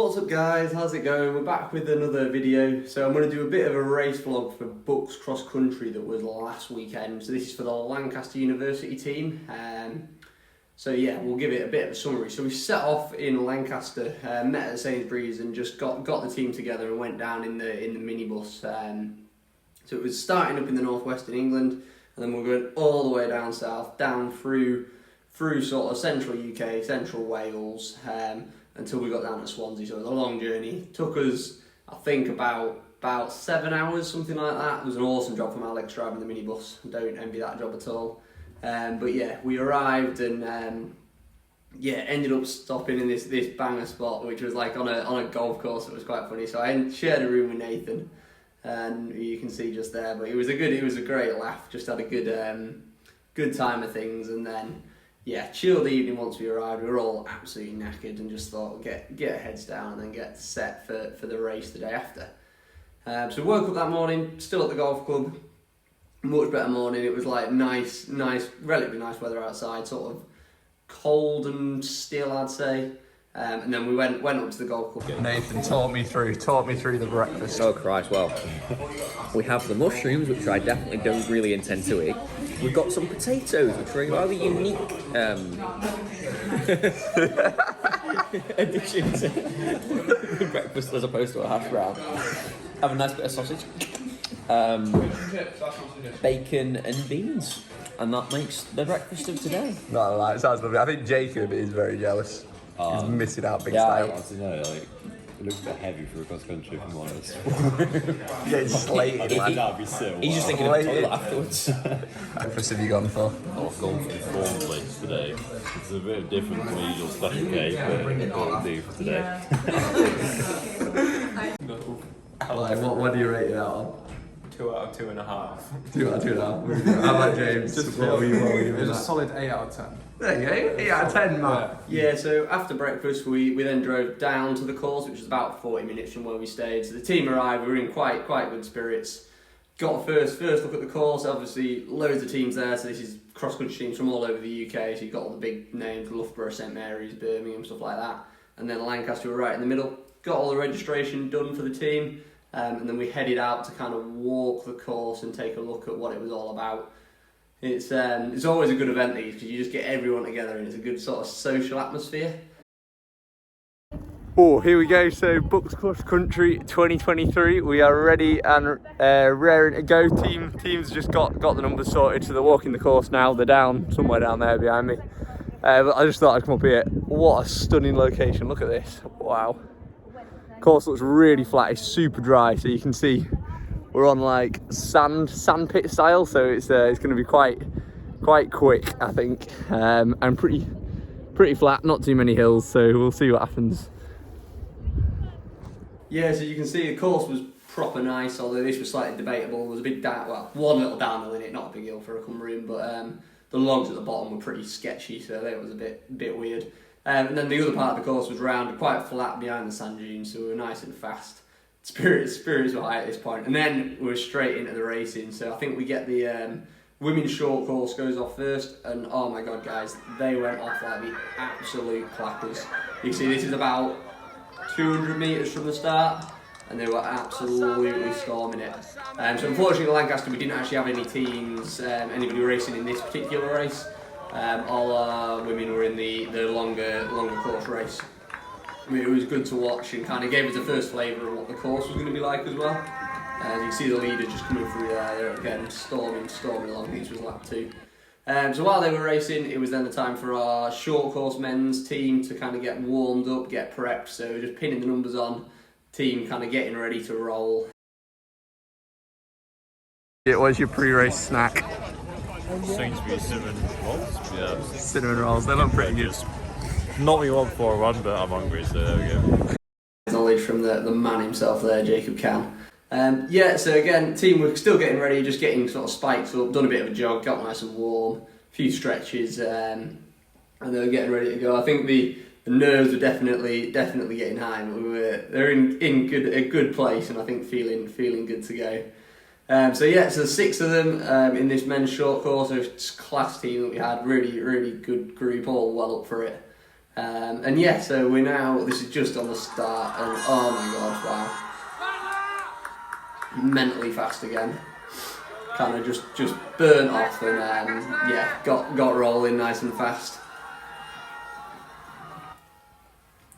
What's up guys, how's it going? We're back with another video. So I'm going to do a bit of a race vlog for BUCS cross country that was last weekend. So this is for the Lancaster University team. So yeah, we'll give it a bit of a summary. So we set off in Lancaster, met at Sainsbury's and just got the team together and went down in the minibus. So it was starting up in the northwest in England, and then we're going all the way down south, down through sort of central UK, central Wales, until we got down to Swansea. So it was a long journey. It took us, I think, about 7 hours, something like that. It was an awesome job from Alex driving the minibus. Don't envy that job at all. But yeah, we arrived and ended up stopping in this banger spot, which was like on a golf course. It was quite funny. So I shared a room with Nathan, and you can see just there. But it was a great laugh. Just had a good time of things, and then yeah, chilled evening once we arrived. We were all absolutely knackered and just thought get our heads down and then get set for the race the day after. So woke up that morning, still at the golf club. Much better morning. It was like nice, relatively nice weather outside, sort of cold and still, I'd say. And then we went up to the golf club. Nathan talk me through the breakfast. Oh Christ, well, we have the mushrooms, which I definitely don't really intend to eat. We've got some potatoes, which are a rather unique addition to breakfast as opposed to a hash brown. Have a nice bit of sausage, bacon and beans, and that makes the breakfast of today. Not a lie, it sounds lovely. I think Jacob is very jealous. He's missing out big style. Yeah, I don't know, like, it looks a bit heavy for a cross country, if I'm honest. Yeah, it's slated. That'd be so He's just thinking of the toilet afterwards. Breakfast have you gone for? I've gone for the prawn place today. It's a bit different from my usual special cake, but it'll do for today. What do you rate it out on? 2 out of 2.5. 2 out of 2.5. How about James? What were you It was a solid 8 out of 10. There you go, 8 out of 10, man. Yeah, so after breakfast, we then drove down to the course, which was about 40 minutes from where we stayed. So the team arrived, we were in quite good spirits. Got a first look at the course, obviously loads of teams there, so this is cross-country teams from all over the UK, so you've got all the big names, Loughborough, St Mary's, Birmingham, stuff like that. And then Lancaster were right in the middle. Got all the registration done for the team, and then we headed out to kind of walk the course and take a look at what it was all about. It's always a good event, these, because you just get everyone together and it's a good sort of social atmosphere. Oh, here we go. So BUCS Cross Country 2023. We are ready and raring to go. Teams just got the numbers sorted, so they're walking the course now. They're down somewhere down there behind me. But I just thought I'd come up here. What a stunning location! Look at this. Wow. Course looks really flat. It's super dry, so you can see we're on like sand pit style, so it's going to be quite quick, I think, and pretty flat, not too many hills, so we'll see what happens. Yeah, so you can see the course was proper nice, although this was slightly debatable. There was a big one little downhill in it, not a big hill for a Cumbrian, but the logs at the bottom were pretty sketchy, so that was a bit weird. And then the other part of the course was round, quite flat behind the sand dunes, so we were nice and fast. Spirits were high at this point, and then we were straight into the racing. So I think we get the women's short course goes off first, and oh my god, guys, they went off like the absolute clappers. You can see this is about 200 metres from the start, and they were absolutely storming it. So unfortunately, in Lancaster, we didn't actually have any teams, anybody racing in this particular race. All our women were in the longer course race. I mean, it was good to watch and kind of gave us a first flavour of what the course was going to be like as well. You can see the leader just coming through there again, storming along. This was lap 2. So while they were racing, it was then the time for our short course men's team to kind of get warmed up, get prepped. So just pinning the numbers on, team kind of getting ready to roll. It was your pre-race snack. Sainsbury's cinnamon rolls. Yeah. Cinnamon rolls, they look pretty good. Not what you want for a run, but I'm hungry, so there we go. Knowledge from the man himself there, Jacob Can. Yeah, so again, team were still getting ready, just getting sort of spiked up, done a bit of a jog, got nice and warm, a few stretches, and they were getting ready to go. I think the nerves were definitely getting high, but they're in a good place, and I think feeling good to go. So yeah, so 6 of them in this men's short course. It's a class team that we had, really good group, all well up for it. And yeah, so this is just on the start, and oh my god, wow. Mentally fast again. Kind of just burnt off and yeah, got rolling nice and fast.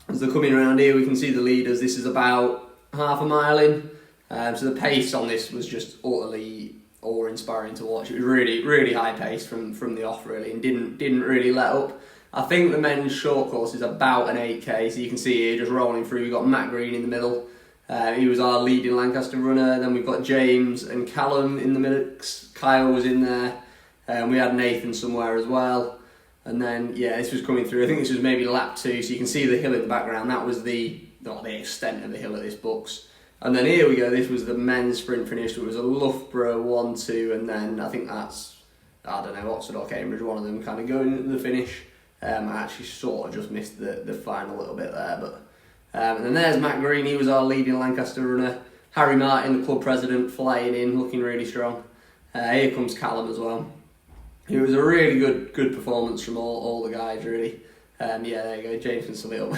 As they're coming around here, we can see the leaders. This is about half a mile in. So the pace on this was just utterly awe-inspiring to watch. It was really, really high pace from the off, really, and didn't really let up. I think the men's short course is about an 8k, so you can see here just rolling through. We've got Matt Green in the middle. He was our leading Lancaster runner. Then we've got James and Callum in the mix. Kyle was in there. We had Nathan somewhere as well. And then, yeah, this was coming through. I think this was maybe lap 2, so you can see the hill in the background. That was not the extent of the hill at this BUCS. And then here we go, this was the men's sprint finish. It was a Loughborough 1-2, and then I think that's, I don't know, Oxford or Cambridge, one of them kind of going into the finish. I actually sort of just missed the final little bit there, but and then there's Matt Green. He was our leading Lancaster runner. Harry Martin, the club president, flying in, looking really strong. Here comes Callum as well. It was a really good performance from all the guys, really. Yeah, there you go, James can sum it up.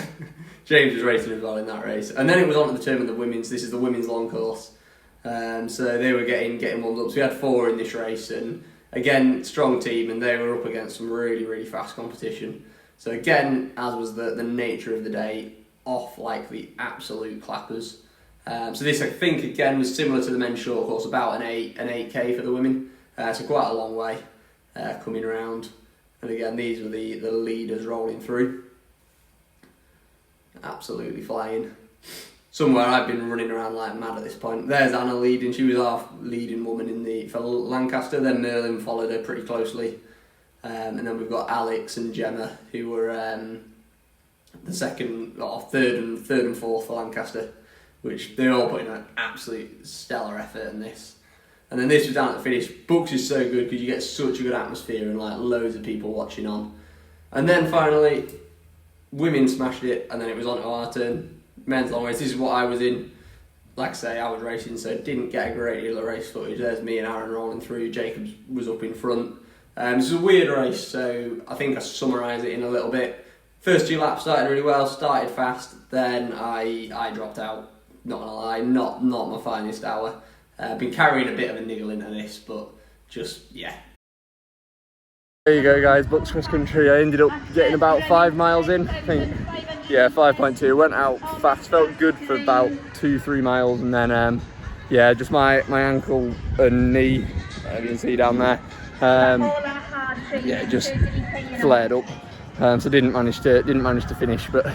James was racing as well in that race. And then it was on to the term of the women's. This is the women's long course. So they were getting warmed up. So we had 4 in this race, and again, strong team, and they were up against some really, really fast competition. So again, as was the nature of the day, off like the absolute clappers. So this, I think, again, was similar to the men's short course, about an 8k for the women. So quite a long way coming around. And again, these were the leaders rolling through. Absolutely flying. Somewhere I've been running around like mad at this point. There's Anna leading. She was our leading woman for Lancaster. Then Merlin followed her pretty closely. And then we've got Alex and Gemma, who were the third and fourth for Lancaster, which they're all putting an absolute stellar effort in this. And then this was down at the finish. BUCS is so good because you get such a good atmosphere and like loads of people watching on. And then finally, women smashed it, and then it was on to our turn. Men's long race. This is what I was in. Like I say, I was racing, so didn't get a great deal of race footage. There's me and Aaron rolling through. Jacobs was up in front. This is a weird race, so I think I summarise it in a little bit. First 2 laps started really well, started fast, then I dropped out. Not gonna lie, not my finest hour. I've been carrying a bit of a niggle into this, but just, yeah. There you go, guys, BUCS cross country. I ended up getting about 5 miles in, I think. Yeah, 5.2. Went out fast, felt good for about 2-3 miles, and then yeah, just my ankle and knee, you can see down there, yeah, it just flared up. So didn't manage to finish, but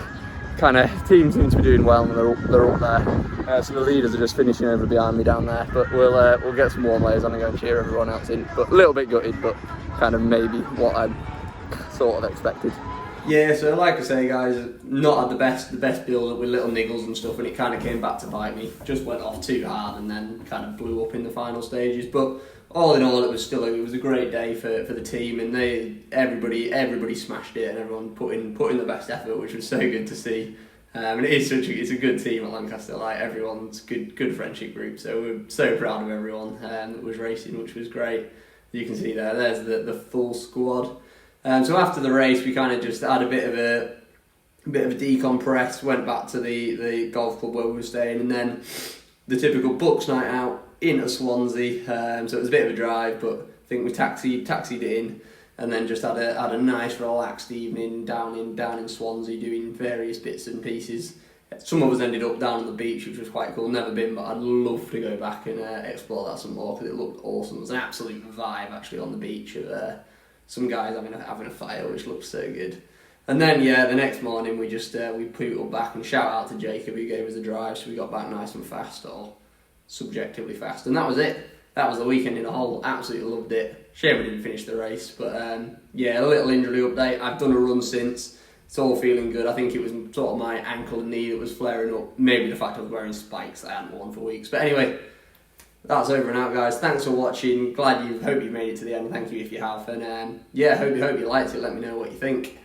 kind of team seems to be doing well, and they're up there. So the leaders are just finishing over behind me down there, but we'll get some warm layers on and go and cheer everyone else in. But a little bit gutted, but kind of maybe what I sort of expected. Yeah, so like I say, guys, not had the best build up with little niggles and stuff, and it kind of came back to bite me. Just went off too hard and then kind of blew up in the final stages. But all in all, it was a great day for the team, and everybody smashed it, and everyone put in the best effort, which was so good to see. And it's a good team at Lancaster. Like, everyone's good friendship group. So we're so proud of everyone that was racing, which was great. You can see there's the full squad. So after the race, we kind of just had a bit of a decompress, went back to the golf club where we were staying, and then the typical BUCS night out into Swansea. So it was a bit of a drive, but I think we taxied it in, and then just had a nice relaxed evening down in Swansea, doing various bits and pieces. Some of us ended up down on the beach, which was quite cool. Never been, but I'd love to go back and explore that some more, because it looked awesome. It was an absolute vibe actually on the beach of some guys having a fire, which looked so good. And then, yeah, the next morning we just we pootled back, and shout out to Jacob, who gave us a drive, so we got back nice and fast, or subjectively fast, and that was it. That was the weekend in a whole. Absolutely loved it. Shame we didn't finish the race, but yeah, a little injury update. I've done a run since. It's all feeling good. I think it was sort of my ankle and knee that was flaring up. Maybe the fact I was wearing spikes that I hadn't worn for weeks. But anyway, that's over and out, guys. Thanks for watching. Hope you made it to the end. Thank you if you have. And yeah, hope you liked it. Let me know what you think.